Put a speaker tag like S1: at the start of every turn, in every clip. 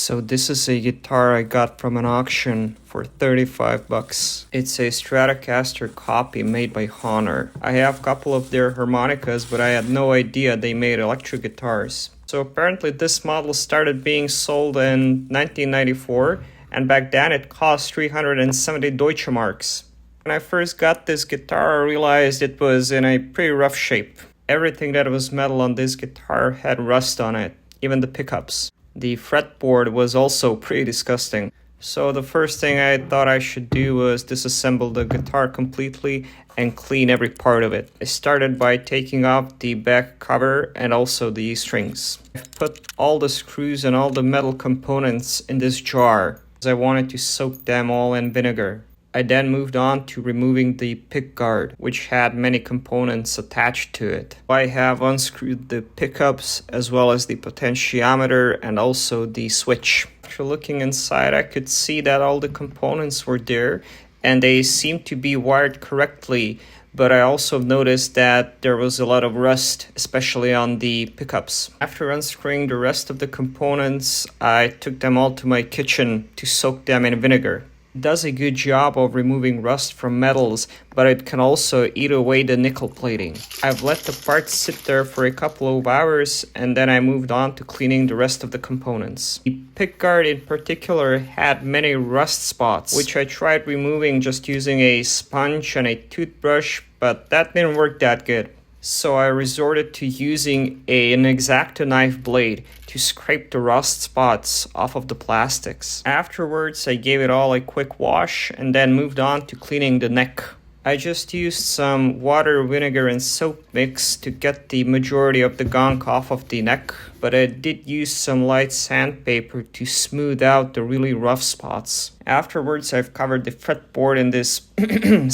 S1: So this is a guitar I got from an auction for 35 bucks. It's a Stratocaster copy made by Hohner. I have a couple of their harmonicas, but I had no idea they made electric guitars. So apparently this model started being sold in 1994, and back then it cost 370 Deutsche Marks. When I first got this guitar, I realized it was in a pretty rough shape. Everything that was metal on this guitar had rust on it, even the pickups. The fretboard was also pretty disgusting. So the first thing I thought I should do was disassemble the guitar completely and clean every part of it. I started by taking off the back cover and also the strings. I put all the screws and all the metal components in this jar because I wanted to soak them all in vinegar. I then moved on to removing the pickguard, which had many components attached to it. I have unscrewed the pickups as well as the potentiometer and also the switch. After looking inside, I could see that all the components were there and they seemed to be wired correctly, but I also noticed that there was a lot of rust, especially on the pickups. After unscrewing the rest of the components, I took them all to my kitchen to soak them in vinegar. It does a good job of removing rust from metals, but it can also eat away the nickel plating. I've let the parts sit there for a couple of hours and then I moved on to cleaning the rest of the components. The pickguard in particular had many rust spots, which I tried removing just using a sponge and a toothbrush, but that didn't work that good. So I resorted to using an X-Acto knife blade to scrape the rust spots off of the plastics. Afterwards, I gave it all a quick wash and then moved on to cleaning the neck. I just used some water, vinegar, and soap mix to get the majority of the gunk off of the neck, but I did use some light sandpaper to smooth out the really rough spots. Afterwards, I've covered the fretboard in this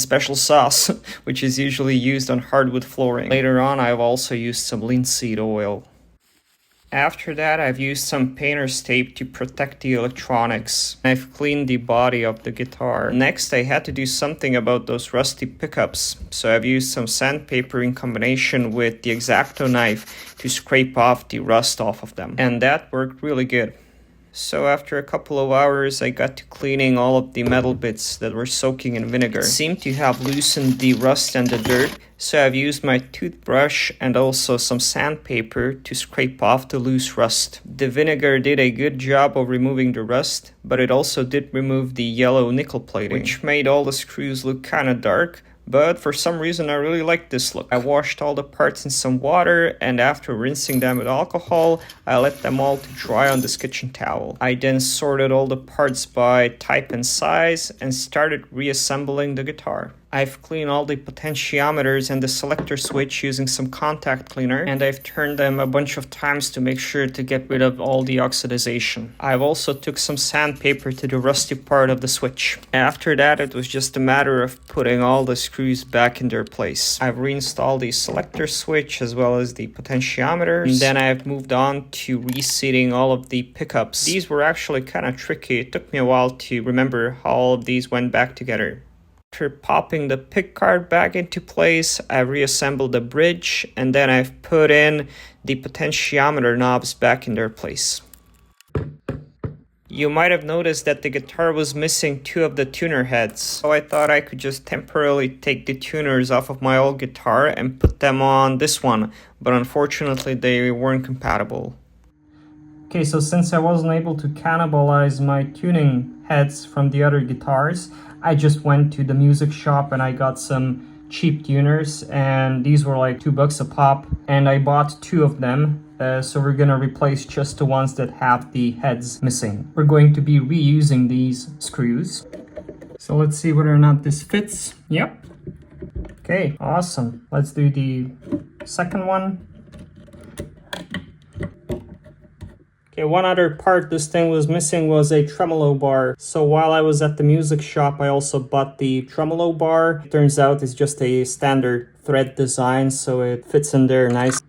S1: special sauce, which is usually used on hardwood flooring. Later on, I've also used some linseed oil. After that, I've used some painter's tape to protect the electronics. I've cleaned the body of the guitar. Next, I had to do something about those rusty pickups, so I've used some sandpaper in combination with the X-Acto knife to scrape off the rust off of them. And that worked really good. So after a couple of hours, I got to cleaning all of the metal bits that were soaking in vinegar. It seemed to have loosened the rust and the dirt, so I've used my toothbrush and also some sandpaper to scrape off the loose rust. The vinegar did a good job of removing the rust, but it also did remove the yellow nickel plating, which made all the screws look kind of dark. But for some reason, I really like this look. I washed all the parts in some water, and after rinsing them with alcohol, I let them all to dry on this kitchen towel. I then sorted all the parts by type and size and started reassembling the guitar. I've cleaned all the potentiometers and the selector switch using some contact cleaner, and I've turned them a bunch of times to make sure to get rid of all the oxidization. I've also took some sandpaper to the rusty part of the switch. After that, it was just a matter of putting all the screws back in their place. I've reinstalled the selector switch as well as the potentiometers, and then I've moved on to reseating all of the pickups. These were actually kind of tricky. It took me a while to remember how all of these went back together. After popping the pickguard back into place, I reassembled the bridge and then I've put in the potentiometer knobs back in their place. You might have noticed that the guitar was missing two of the tuner heads, so I thought I could just temporarily take the tuners off of my old guitar and put them on this one, but unfortunately they weren't compatible. Okay, so since I wasn't able to cannibalize my tuning heads from the other guitars, I just went to the music shop and I got some cheap tuners, and these were like $2 a pop, and I bought two of them. So we're gonna replace just the ones that have the heads missing. We're going to be reusing these screws. So let's see whether or not this fits. Yep. Okay, awesome. Let's do the second one. Okay, one other part this thing was missing was a tremolo bar. So while I was at the music shop, I also bought the tremolo bar. It turns out it's just a standard thread design, so it fits in there nice.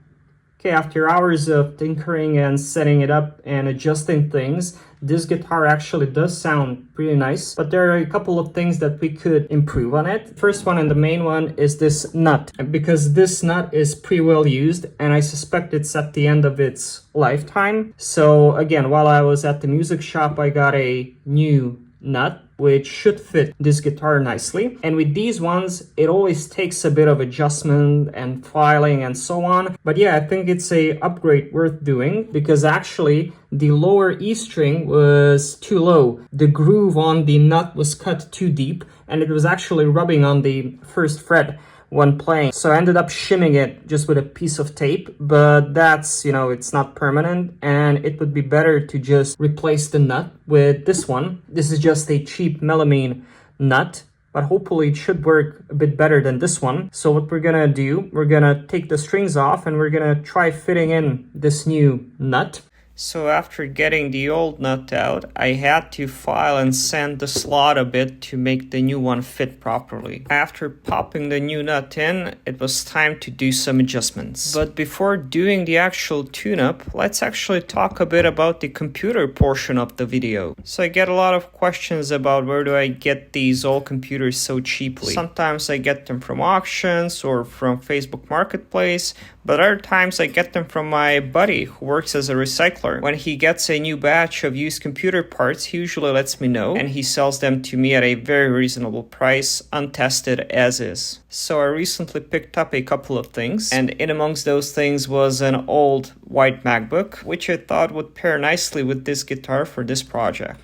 S1: Okay, after hours of tinkering and setting it up and adjusting things, this guitar actually does sound pretty nice, but there are a couple of things that we could improve on it. First one and the main one is this nut, because this nut is pretty well used and I suspect it's at the end of its lifetime. So again, while I was at the music shop, I got a new nut which should fit this guitar nicely. And with these ones, it always takes a bit of adjustment and filing and so on. But yeah, I think it's a upgrade worth doing, because actually the lower E string was too low. The groove on the nut was cut too deep and it was actually rubbing on the first fret when playing. So I ended up shimming it just with a piece of tape, but that's, it's not permanent and it would be better to just replace the nut with this one. This is just a cheap melamine nut, but hopefully it should work a bit better than this one. So what we're gonna do, we're gonna take the strings off and we're gonna try fitting in this new nut. So after getting the old nut out, I had to file and sand the slot a bit to make the new one fit properly. After popping the new nut in, it was time to do some adjustments. But before doing the actual tune-up, let's actually talk a bit about the computer portion of the video. So I get a lot of questions about where do I get these old computers so cheaply. Sometimes I get them from auctions or from Facebook Marketplace, but other times I get them from my buddy who works as a recycler. When he gets a new batch of used computer parts, he usually lets me know and he sells them to me at a very reasonable price, untested as is. So I recently picked up a couple of things, and in amongst those things was an old white MacBook, which I thought would pair nicely with this guitar for this project.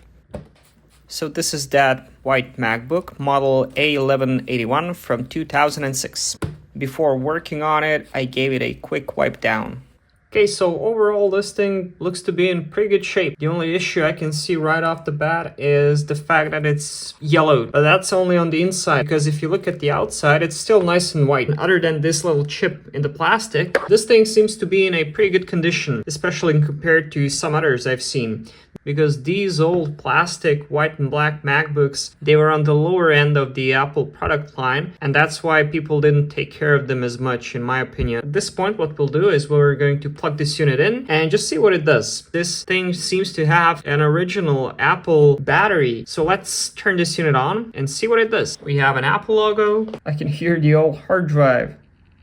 S1: So this is that white MacBook, model A1181 from 2006. Before working on it, I gave it a quick wipe down. Okay, so overall this thing looks to be in pretty good shape. The only issue I can see right off the bat is the fact that it's yellowed. But that's only on the inside, because if you look at the outside, it's still nice and white. Other than this little chip in the plastic, this thing seems to be in a pretty good condition, especially compared to some others I've seen. Because these old plastic white and black MacBooks, they were on the lower end of the Apple product line, and that's why people didn't take care of them as much, in my opinion. At this point, what we'll do is we're going to plug this unit in and just see what it does. This thing seems to have an original Apple battery, so let's turn this unit on and see what it does. We have an Apple logo. I can hear the old hard drive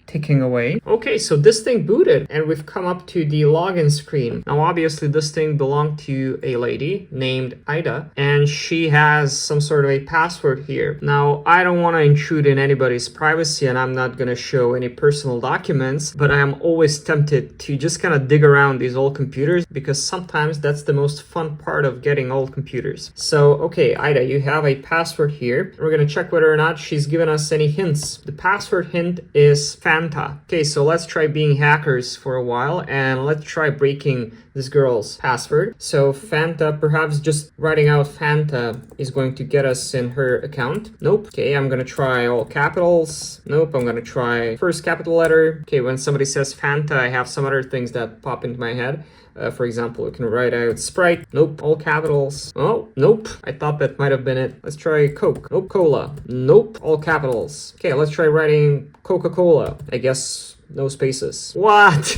S1: ticking away. Okay, so this thing booted and we've come up to the login screen. Now obviously this thing belonged to a lady named Ida and she has some sort of a password here. Now I don't want to intrude in anybody's privacy and I'm not going to show any personal documents, but I am always tempted to just kind of dig around these old computers because sometimes that's the most fun part of getting old computers. So okay, Ida, you have a password here. We're going to check whether or not she's given us any hints. The password hint is Fanta. Okay, so let's try being hackers for a while and let's try breaking this girl's password. So Fanta, perhaps just writing out Fanta is going to get us in her account. Nope. Okay, I'm gonna try all capitals. Nope, I'm gonna try first capital letter. Okay, when somebody says Fanta, I have some other things that pop into my head. For example, we can write out Sprite. Nope. All capitals. Oh, nope. I thought that might have been it. Let's try Coke. Nope. Cola. Nope. All capitals. Okay, let's try writing Coca-Cola. I guess no spaces. What?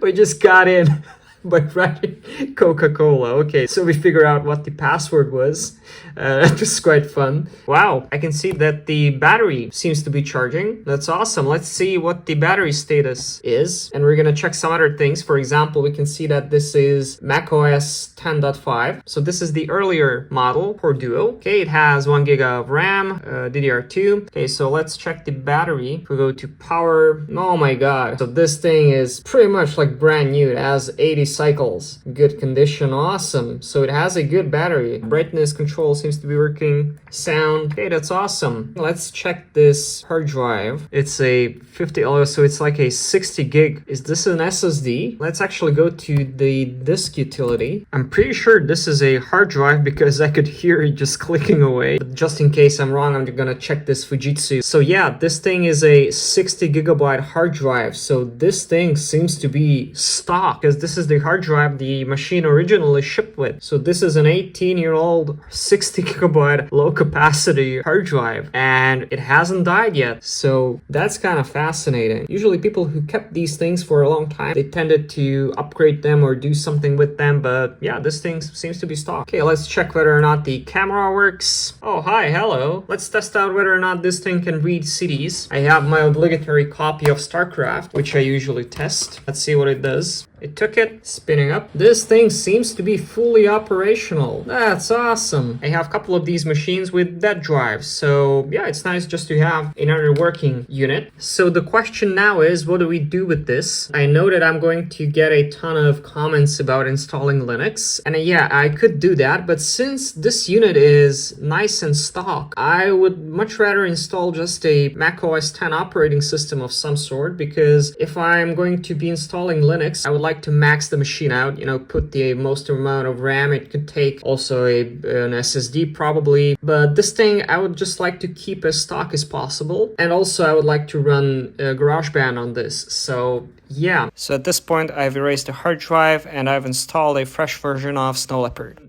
S1: We just got in by writing Coca-Cola. Okay, so we figure out what the password was. That was quite fun. Wow, I can see that the battery seems to be charging. That's awesome. Let's see what the battery status is. And we're gonna check some other things. For example, we can see that this is macOS 10.5. So this is the earlier model for Duo. Okay, it has 1 gig of RAM, DDR2. Okay, so let's check the battery. If we go to power, oh my god. So this thing is pretty much like brand new. It has 80 cycles. Good condition, awesome. So it has a good battery. Brightness control seems to be working. Sound, okay, that's awesome. Let's check this hard drive. It's a 50, so it's like a 60 gig. Is this an SSD? Let's actually go to the disk utility. I'm pretty sure this is a hard drive because I could hear it just clicking away. But just in case I'm wrong, I'm gonna check this Fujitsu. So yeah, this thing is a 60 gigabyte hard drive. So this thing seems to be stock because this is the hard drive the machine originally shipped with. So this is an 18-year-old 60 gigabyte low capacity hard drive and it hasn't died yet. So that's kind of fascinating. Usually people who kept these things for a long time, they tended to upgrade them or do something with them, but yeah, this thing seems to be stock. Okay, let's check whether or not the camera works. Oh, hi, hello. Let's test out whether or not this thing can read CDs. I have my obligatory copy of StarCraft, which I usually test. Let's see what it does. It took it, spinning up. This thing seems to be fully operational. That's awesome. I have a couple of these machines with that drive, so yeah, it's nice just to have another working unit. So the question now is, what do we do with this? I know that I'm going to get a ton of comments about installing Linux, and yeah, I could do that, but since this unit is nice and stock, I would much rather install just a Mac OS X operating system of some sort, because if I'm going to be installing Linux, I would like to max the machine out, you know, put the most amount of RAM it could take, also an SSD probably, but this thing I would just like to keep as stock as possible, and also I would like to run GarageBand on this, so yeah. So at this point I've erased the hard drive and I've installed a fresh version of Snow Leopard.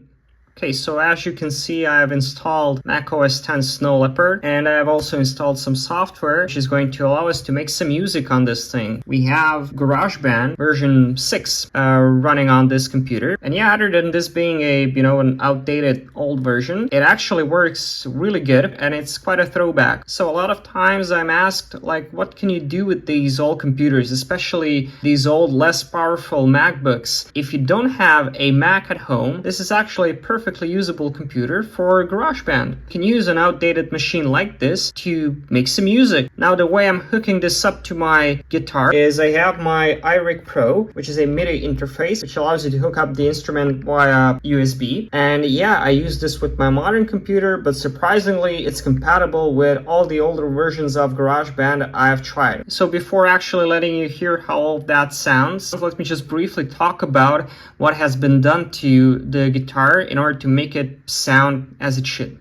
S1: Okay, so as you can see, I've installed Mac OS X Snow Leopard, and I've also installed some software which is going to allow us to make some music on this thing. We have GarageBand version 6 running on this computer, and yeah, other than this being a, you know, an outdated old version, it actually works really good, and it's quite a throwback. So a lot of times I'm asked, like, what can you do with these old computers, especially these old, less powerful MacBooks? If you don't have a Mac at home, this is actually a perfectly usable computer for GarageBand. You can use an outdated machine like this to make some music. Now, the way I'm hooking this up to my guitar is I have my iRig Pro, which is a MIDI interface, which allows you to hook up the instrument via USB. And yeah, I use this with my modern computer, but surprisingly, it's compatible with all the older versions of GarageBand I've tried. So before actually letting you hear how all that sounds, let me just briefly talk about what has been done to the guitar in order to make it sound as it should.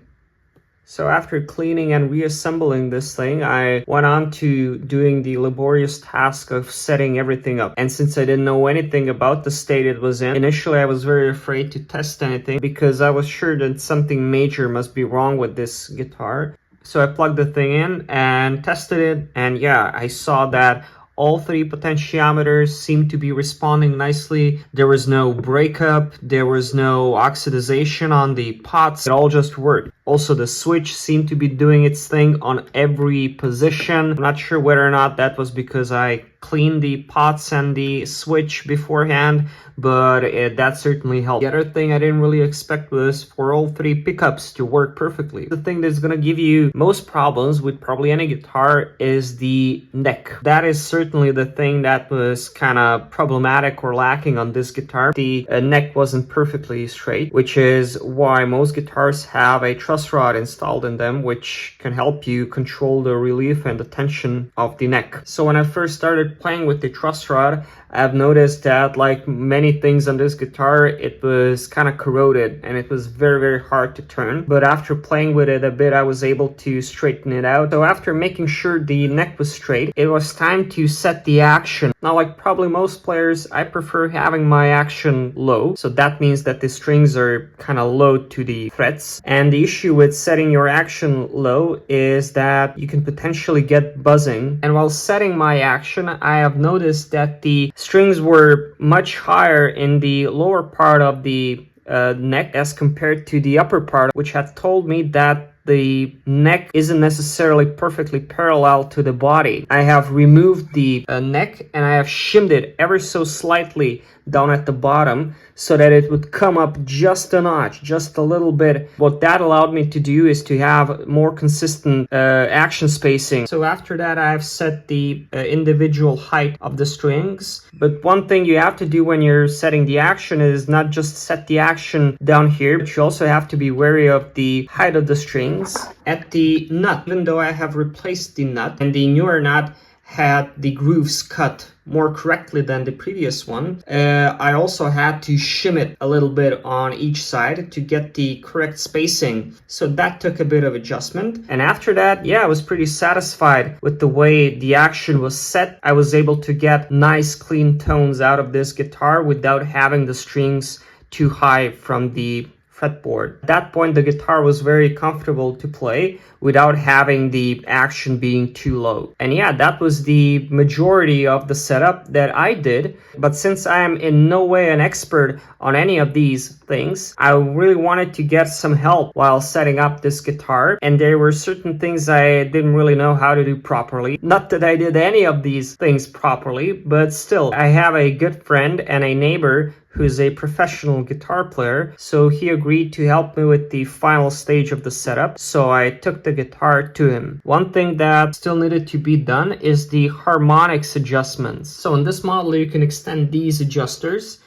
S1: So after cleaning and reassembling this thing, I went on to doing the laborious task of setting everything up. And since I didn't know anything about the state it was in, initially I was very afraid to test anything because I was sure that something major must be wrong with this guitar. So I plugged the thing in and tested it, and yeah, I saw that all three potentiometers seemed to be responding nicely. There was no breakup, there was no oxidization on the pots, it all just worked. Also, the switch seemed to be doing its thing on every position. I'm not sure whether or not that was because I cleaned the pots and the switch beforehand, but that certainly helped. The other thing I didn't really expect was for all three pickups to work perfectly. The thing that's gonna give you most problems with probably any guitar is the neck. That is certainly the thing that was kind of problematic or lacking on this guitar. The neck wasn't perfectly straight, which is why most guitars have a truss rod installed in them, which can help you control the relief and the tension of the neck. So when I first started playing with the truss rod, I've noticed that, like many things on this guitar, it was kind of corroded and it was very, very hard to turn. But after playing with it a bit, I was able to straighten it out. So after making sure the neck was straight, it was time to set the action. Now, like probably most players, I prefer having my action low. So that means that the strings are kind of low to the frets. And the issue with setting your action low is that you can potentially get buzzing. And while setting my action, I have noticed that the strings were much higher in the lower part of the neck as compared to the upper part, which had told me that the neck isn't necessarily perfectly parallel to the body. I have removed the neck and I have shimmed it ever so slightly down at the bottom so that it would come up just a notch, just a little bit. What that allowed me to do is to have more consistent action spacing. So after that, I've set the individual height of the strings. But one thing you have to do when you're setting the action is not just set the action down here, but you also have to be wary of the height of the strings at the nut. Even though I have replaced the nut and the newer nut had the grooves cut more correctly than the previous one. I also had to shim it a little bit on each side to get the correct spacing. So that took a bit of adjustment. And after that, yeah, I was pretty satisfied with the way the action was set. I was able to get nice clean tones out of this guitar without having the strings too high from the fretboard. At that point, the guitar was very comfortable to play without having the action being too low. And yeah, that was the majority of the setup that I did. But since I am in no way an expert on any of these things, I really wanted to get some help while setting up this guitar. And there were certain things I didn't really know how to do properly. Not that I did any of these things properly, but still, I have a good friend and a neighbor who's a professional guitar player, so he agreed to help me with the final stage of the setup, so I took the guitar to him. One thing that still needed to be done is the harmonics adjustments. So in this model you can extend these adjusters,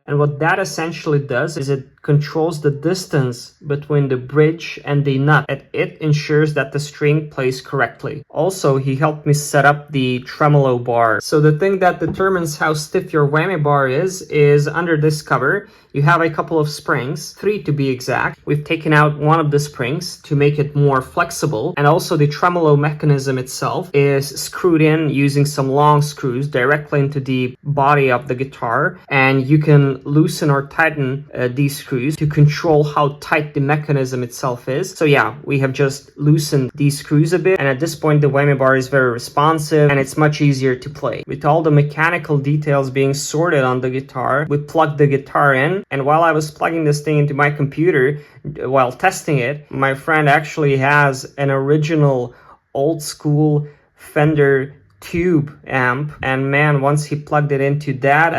S1: and what that essentially does is it controls the distance between the bridge and the nut, and it ensures that the string plays correctly. Also, he helped me set up the tremolo bar. So the thing that determines how stiff your whammy bar is under this cover. You have a couple of springs, 3 to be exact. We've taken out one of the springs to make it more flexible, and also the tremolo mechanism itself is screwed in using some long screws directly into the body of the guitar, and you can loosen or tighten these screws to control how tight the mechanism itself is. So yeah, we have just loosened these screws a bit, and at this point the whammy bar is very responsive and it's much easier to play. With all the mechanical details being sorted on the guitar, we plugged the guitar in, and while I was plugging this thing into my computer while testing it, my friend actually has an original old school Fender tube amp, and man, once he plugged it into that,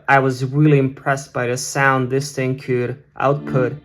S1: I was really impressed by the sound this thing could output.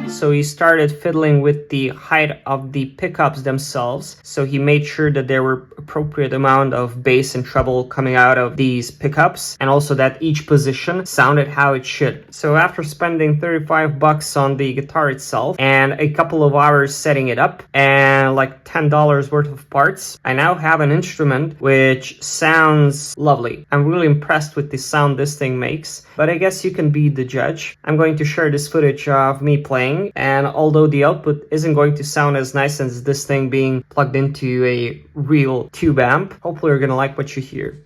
S1: So he started fiddling with the height of the pickups themselves. So he made sure that there were appropriate amount of bass and treble coming out of these pickups, and also that each position sounded how it should. So after spending $35 on the guitar itself and a couple of hours setting it up and like $10 worth of parts, I now have an instrument which sounds lovely. I'm really impressed with the sound this thing makes, but I guess you can be the judge. I'm going to share this footage of me playing, and although the output isn't going to sound as nice as this thing being plugged into a real tube amp, hopefully you're gonna like what you hear.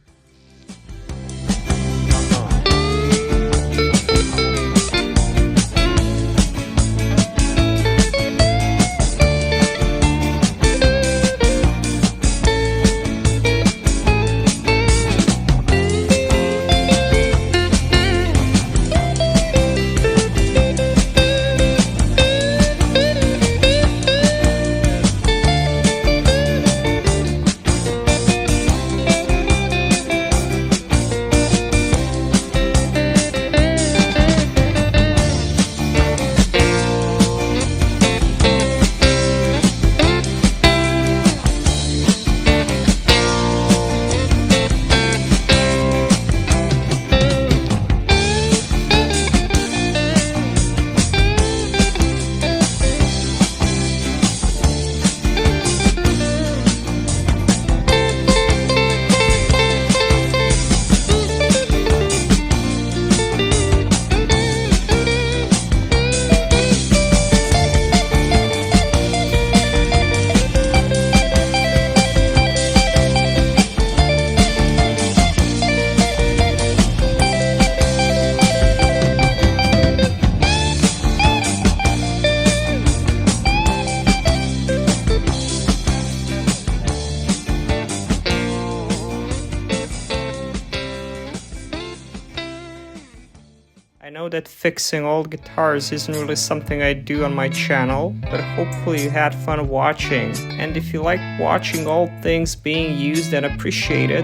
S1: I know that fixing old guitars isn't really something I do on my channel, but hopefully you had fun watching. And if you like watching old things being used and appreciated,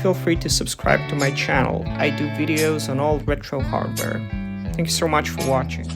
S1: feel free to subscribe to my channel. I do videos on old retro hardware. Thank you so much for watching.